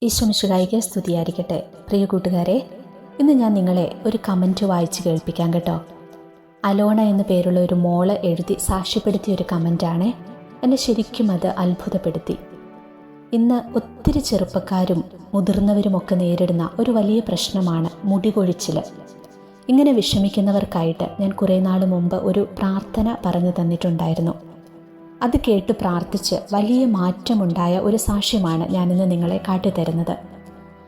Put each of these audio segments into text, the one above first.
ഈശോ മിശിഹായ്ക്ക് സ്തുതിയായിരിക്കട്ടെ. പ്രിയ കൂട്ടുകാരെ, ഇന്ന് ഞാൻ നിങ്ങളെ ഒരു കമൻറ്റ് വായിച്ച് കേൾപ്പിക്കാം കേട്ടോ. അലോണ എന്നു പേരുള്ള ഒരു മോള് എഴുതി സാക്ഷ്യപ്പെടുത്തിയ ഒരു കമൻറ്റാണ്. എന്നെ ശരിക്കും അത് അത്ഭുതപ്പെടുത്തി. ഇന്ന് ഒത്തിരി ചെറുപ്പക്കാരും മുതിർന്നവരുമൊക്കെ നേരിടുന്ന ഒരു വലിയ പ്രശ്നമാണ് മുടി കൊഴിച്ചിൽ. ഇങ്ങനെ വിഷമിക്കുന്നവർക്കായിട്ട് ഞാൻ കുറേ നാൾ മുമ്പ് ഒരു പ്രാർത്ഥന പറഞ്ഞു തന്നിട്ടുണ്ടായിരുന്നു. അത് കേട്ട് പ്രാർത്ഥിച്ച് വലിയ മാറ്റമുണ്ടായ ഒരു സാക്ഷ്യമാണ് ഞാനിന്ന് നിങ്ങളെ കാട്ടിത്തരുന്നത്.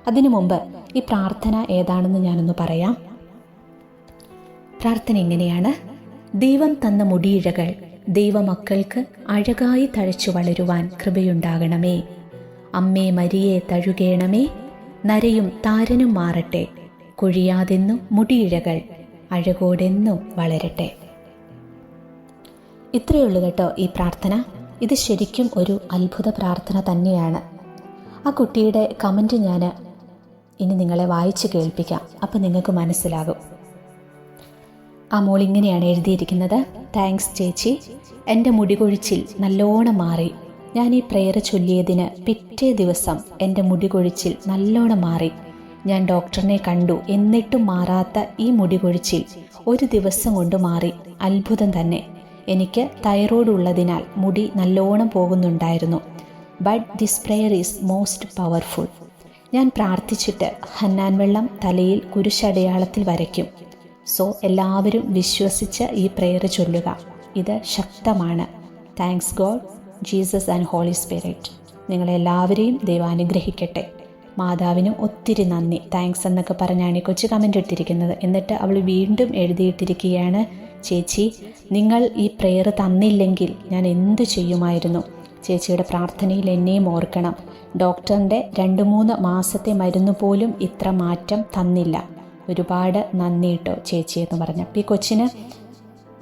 അതിനു മുമ്പ് ഈ പ്രാർത്ഥന ഏതാണെന്ന് ഞാനൊന്ന് പറയാം. പ്രാർത്ഥന ഇങ്ങനെയാണ്: ദൈവം തന്ന മുടിയിഴകൾ ദൈവമക്കൾക്ക് അഴകായി തഴച്ചു വളരുവാൻ കൃപയുണ്ടാകണമേ. അമ്മേ മരിയെ തഴുകേണമേ. നരയും താരനും മാറട്ടെ. കൊഴിയാതെന്നും മുടിയിഴകൾ അഴകോടെന്നും വളരട്ടെ. ഇത്രയേ ഉള്ളൂ കേട്ടോ ഈ പ്രാർത്ഥന. ഇത് ശരിക്കും ഒരു അത്ഭുത പ്രാർത്ഥന തന്നെയാണ്. ആ കുട്ടിയുടെ കമൻറ്റ് ഞാൻ ഇനി നിങ്ങളെ വായിച്ച് കേൾപ്പിക്കാം. അപ്പം നിങ്ങൾക്ക് മനസ്സിലാകും. ആ മോൾ ഇങ്ങനെയാണ് എഴുതിയിരിക്കുന്നത്: താങ്ക്സ് ചേച്ചി, എൻ്റെ മുടി കൊഴിച്ചിൽ നല്ലോണം മാറി. ഞാൻ ഈ പ്രേയർ ചൊല്ലിയതിന് പിറ്റേ ദിവസം എൻ്റെ മുടി കൊഴിച്ചിൽ നല്ലോണം മാറി. ഞാൻ ഡോക്ടറിനെ കണ്ടു, എന്നിട്ടും മാറാത്ത ഈ മുടി കൊഴിച്ചിൽ ഒരു ദിവസം കൊണ്ട് മാറി. അത്ഭുതം തന്നെ. എനിക്ക് തൈറോയ്ഡ് ഉള്ളതിനാൽ മുടി നല്ലോണം പോകുന്നുണ്ടായിരുന്നു. But this prayer is most powerful. ഞാൻ പ്രാർത്ഥിച്ചിട്ട് ഹന്നാൻ വെള്ളം തലയിൽ കുരിശടയാളത്തിൽ വരയ്ക്കും. സോ എല്ലാവരും വിശ്വസിച്ച് ഈ പ്രെയർ ചൊല്ലുക. ഇത് ശക്തമാണ്. Thanks God, Jesus and Holy Spirit. നിങ്ങളെല്ലാവരെയും ദൈവം അനുഗ്രഹിക്കട്ടെ. മാതാവിനും ഒത്തിരി നന്ദി. താങ്ക്സ് എന്നൊക്കെ പറഞ്ഞാണ് ഈ കൊച്ചു കമൻ്റ് ഇട്ടിരിക്കുന്നത്. എന്നിട്ട് അവൾ വീണ്ടും എഴുതിയിട്ടിരിക്കുകയാണ്: ചേച്ചി, നിങ്ങൾ ഈ പ്രെയർ തന്നില്ലെങ്കിൽ ഞാൻ എന്തു ചെയ്യുമായിരുന്നു? ചേച്ചിയുടെ പ്രാർത്ഥനയിൽ എന്നെയും ഓർക്കണം. ഡോക്ടറിൻ്റെ 2-3 മാസത്തെ മരുന്ന് പോലും ഇത്ര മാറ്റം തന്നില്ല. ഒരുപാട് നന്ദി കേട്ടോ ചേച്ചി എന്ന് പറഞ്ഞു. ഈ കൊച്ചിന്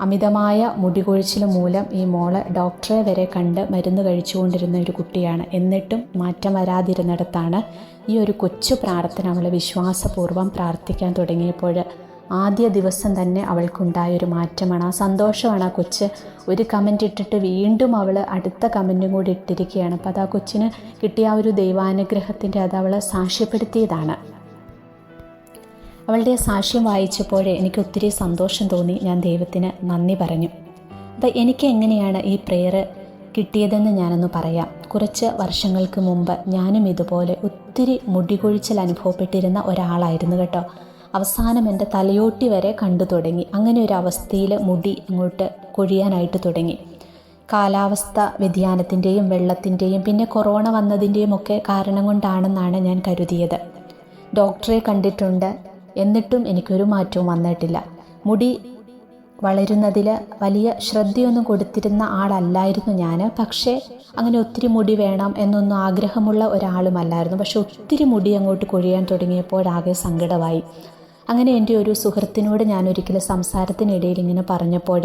അമിതമായ മുടി കൊഴിച്ചിൽ മൂലം ഈ മോള് ഡോക്ടറെ വരെ കണ്ട് മരുന്ന് കഴിച്ചുകൊണ്ടിരുന്ന ഒരു കുട്ടിയാണ്. എന്നിട്ടും മാറ്റം വരാതിരുന്നിടത്താണ് ഈ ഒരു കൊച്ചു പ്രാർത്ഥന അവൾ വിശ്വാസപൂർവ്വം പ്രാർത്ഥിക്കാൻ തുടങ്ങിയപ്പോൾ ആദ്യ ദിവസം തന്നെ അവൾക്കുണ്ടായൊരു മാറ്റമാണ്. ആ സന്തോഷമാണ് ആ കൊച്ച് ഒരു കമൻ്റ് ഇട്ടിട്ട് വീണ്ടും അവൾ അടുത്ത കമൻറ്റും കൂടി ഇട്ടിരിക്കുകയാണ്. അപ്പോൾ അത് ആ കൊച്ചിന് കിട്ടിയ ആ ഒരു ദൈവാനുഗ്രഹത്തിൻ്റെ അത് അവൾ സാക്ഷ്യപ്പെടുത്തിയതാണ്. അവളുടെ സാക്ഷ്യം വായിച്ചപ്പോഴേ എനിക്ക് ഒത്തിരി സന്തോഷം തോന്നി. ഞാൻ ദൈവത്തിന് നന്ദി പറഞ്ഞു. അപ്പം എനിക്ക് എങ്ങനെയാണ് ഈ പ്രെയർ കിട്ടിയതെന്ന് ഞാനൊന്ന് പറയാം. കുറച്ച് വർഷങ്ങൾക്ക് മുമ്പ് ഞാനും ഇതുപോലെ ഒത്തിരി മുടികൊഴിച്ചിൽ അനുഭവപ്പെട്ടിരുന്ന ഒരാളായിരുന്നു കേട്ടോ. അവസാനം എൻ്റെ തലയോട്ടി വരെ കണ്ടു തുടങ്ങി. അങ്ങനെ ഒരു അവസ്ഥയിൽ മുടി അങ്ങോട്ട് കൊഴിയാനായിട്ട് തുടങ്ങി. കാലാവസ്ഥ വ്യതിയാനത്തിൻ്റെയും വെള്ളത്തിൻ്റെയും പിന്നെ കൊറോണ വന്നതിൻ്റെയും ഒക്കെ കാരണം കൊണ്ടാണെന്നാണ് ഞാൻ കരുതിയത്. ഡോക്ടറെ കണ്ടിട്ടുണ്ട്, എന്നിട്ടും എനിക്കൊരു മാറ്റവും വന്നിട്ടില്ല. മുടി വളരുന്നതിൽ വലിയ ശ്രദ്ധയൊന്നും കൊടുത്തിരുന്ന ആളല്ലായിരുന്നു ഞാൻ. പക്ഷേ അങ്ങനെ ഒത്തിരി മുടി വേണം എന്നൊന്നും ആഗ്രഹമുള്ള ഒരാളുമല്ലായിരുന്നു. പക്ഷെ ഒത്തിരി മുടി അങ്ങോട്ട് കൊഴിയാൻ തുടങ്ങിയപ്പോഴാകെ സങ്കടമായി. അങ്ങനെ എൻ്റെ ഒരു സുഹൃത്തിനോട് ഞാനൊരിക്കലും സംസാരത്തിനിടയിൽ ഇങ്ങനെ പറഞ്ഞപ്പോൾ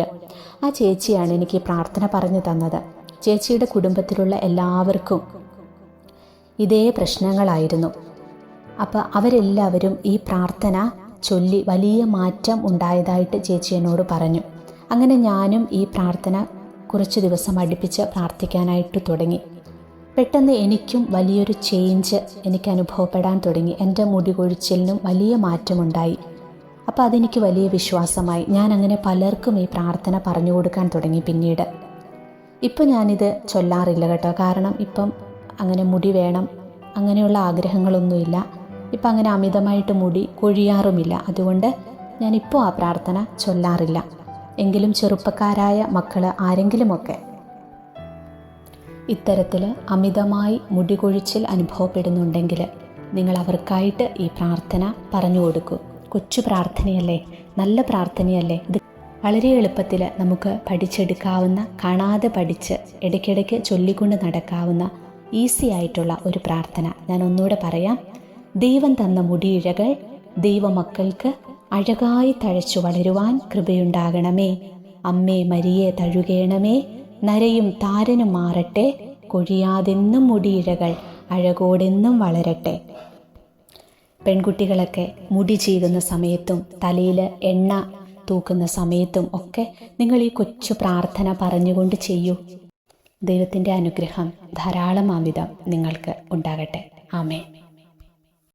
ആ ചേച്ചിയാണ് എനിക്ക് ഈ പ്രാർത്ഥന പറഞ്ഞു തന്നത്. ചേച്ചിയുടെ കുടുംബത്തിലുള്ള എല്ലാവർക്കും ഇതേ പ്രശ്നങ്ങളായിരുന്നു. അപ്പോൾ അവരെല്ലാവരും ഈ പ്രാർത്ഥന ചൊല്ലി വലിയ മാറ്റം ഉണ്ടായതായിട്ട് ചേച്ചി എന്നോട് പറഞ്ഞു. അങ്ങനെ ഞാനും ഈ പ്രാർത്ഥന കുറച്ച് ദിവസം അടുപ്പിച്ച് പ്രാർത്ഥിക്കാനായിട്ട് തുടങ്ങി. പെട്ടെന്ന് എനിക്കും വലിയൊരു ചേഞ്ച് എനിക്ക് അനുഭവപ്പെടാൻ തുടങ്ങി. എൻ്റെ മുടി കൊഴിച്ചിലിനും വലിയ മാറ്റമുണ്ടായി. അപ്പോൾ അതെനിക്ക് വലിയ വിശ്വാസമായി. ഞാൻ അങ്ങനെ പലർക്കും ഈ പ്രാർത്ഥന പറഞ്ഞു കൊടുക്കാൻ തുടങ്ങി. പിന്നീട് ഇപ്പം ഞാനിത് ചൊല്ലാറില്ല കേട്ടോ. കാരണം ഇപ്പം അങ്ങനെ മുടി വേണം അങ്ങനെയുള്ള ആഗ്രഹങ്ങളൊന്നുമില്ല. ഇപ്പം അങ്ങനെ അമിതമായിട്ട് മുടി കൊഴിയാറുമില്ല. അതുകൊണ്ട് ഞാനിപ്പോൾ ആ പ്രാർത്ഥന ചൊല്ലാറില്ല. എങ്കിലും ചെറുപ്പക്കാരായ മക്കൾ ആരെങ്കിലുമൊക്കെ ഇത്തരത്തിൽ അമിതമായി മുടി കൊഴിച്ചിൽ അനുഭവപ്പെടുന്നുണ്ടെങ്കിൽ നിങ്ങൾ അവർക്കായിട്ട് ഈ പ്രാർത്ഥന പറഞ്ഞു കൊടുക്കൂ. കൊച്ചു പ്രാർത്ഥനയല്ലേ, നല്ല പ്രാർത്ഥനയല്ലേ. ഇത് വളരെ എളുപ്പത്തിൽ നമുക്ക് പഠിച്ചെടുക്കാവുന്ന, കാണാതെ പഠിച്ച് ഇടയ്ക്കിടയ്ക്ക് ചൊല്ലിക്കൊണ്ട് നടക്കാവുന്ന ഈസി ആയിട്ടുള്ള ഒരു പ്രാർത്ഥന. ഞാൻ ഒന്നുകൂടെ പറയാം: ദൈവം തന്ന മുടിയിഴകൾ ദൈവമക്കൾക്ക് അഴകായി തഴച്ചു വളരുവാൻ കൃപയുണ്ടാകണമേ. അമ്മേ മരിയെ തഴുകേണമേ. നരയും താരനും മാറട്ടെ. കൊഴിയാതെന്നും മുടിയിഴകൾ അഴകോടെന്നും വളരട്ടെ. പെൺകുട്ടികളൊക്കെ മുടി ചീകുന്ന സമയത്തും തലയിൽ എണ്ണ തൂക്കുന്ന സമയത്തും ഒക്കെ നിങ്ങൾ ഈ കൊച്ചു പ്രാർത്ഥന പറഞ്ഞുകൊണ്ട് ചെയ്യൂ. ദൈവത്തിൻ്റെ അനുഗ്രഹം ധാരാളം അമിതം നിങ്ങൾക്ക് ഉണ്ടാകട്ടെ. ആമേൻ.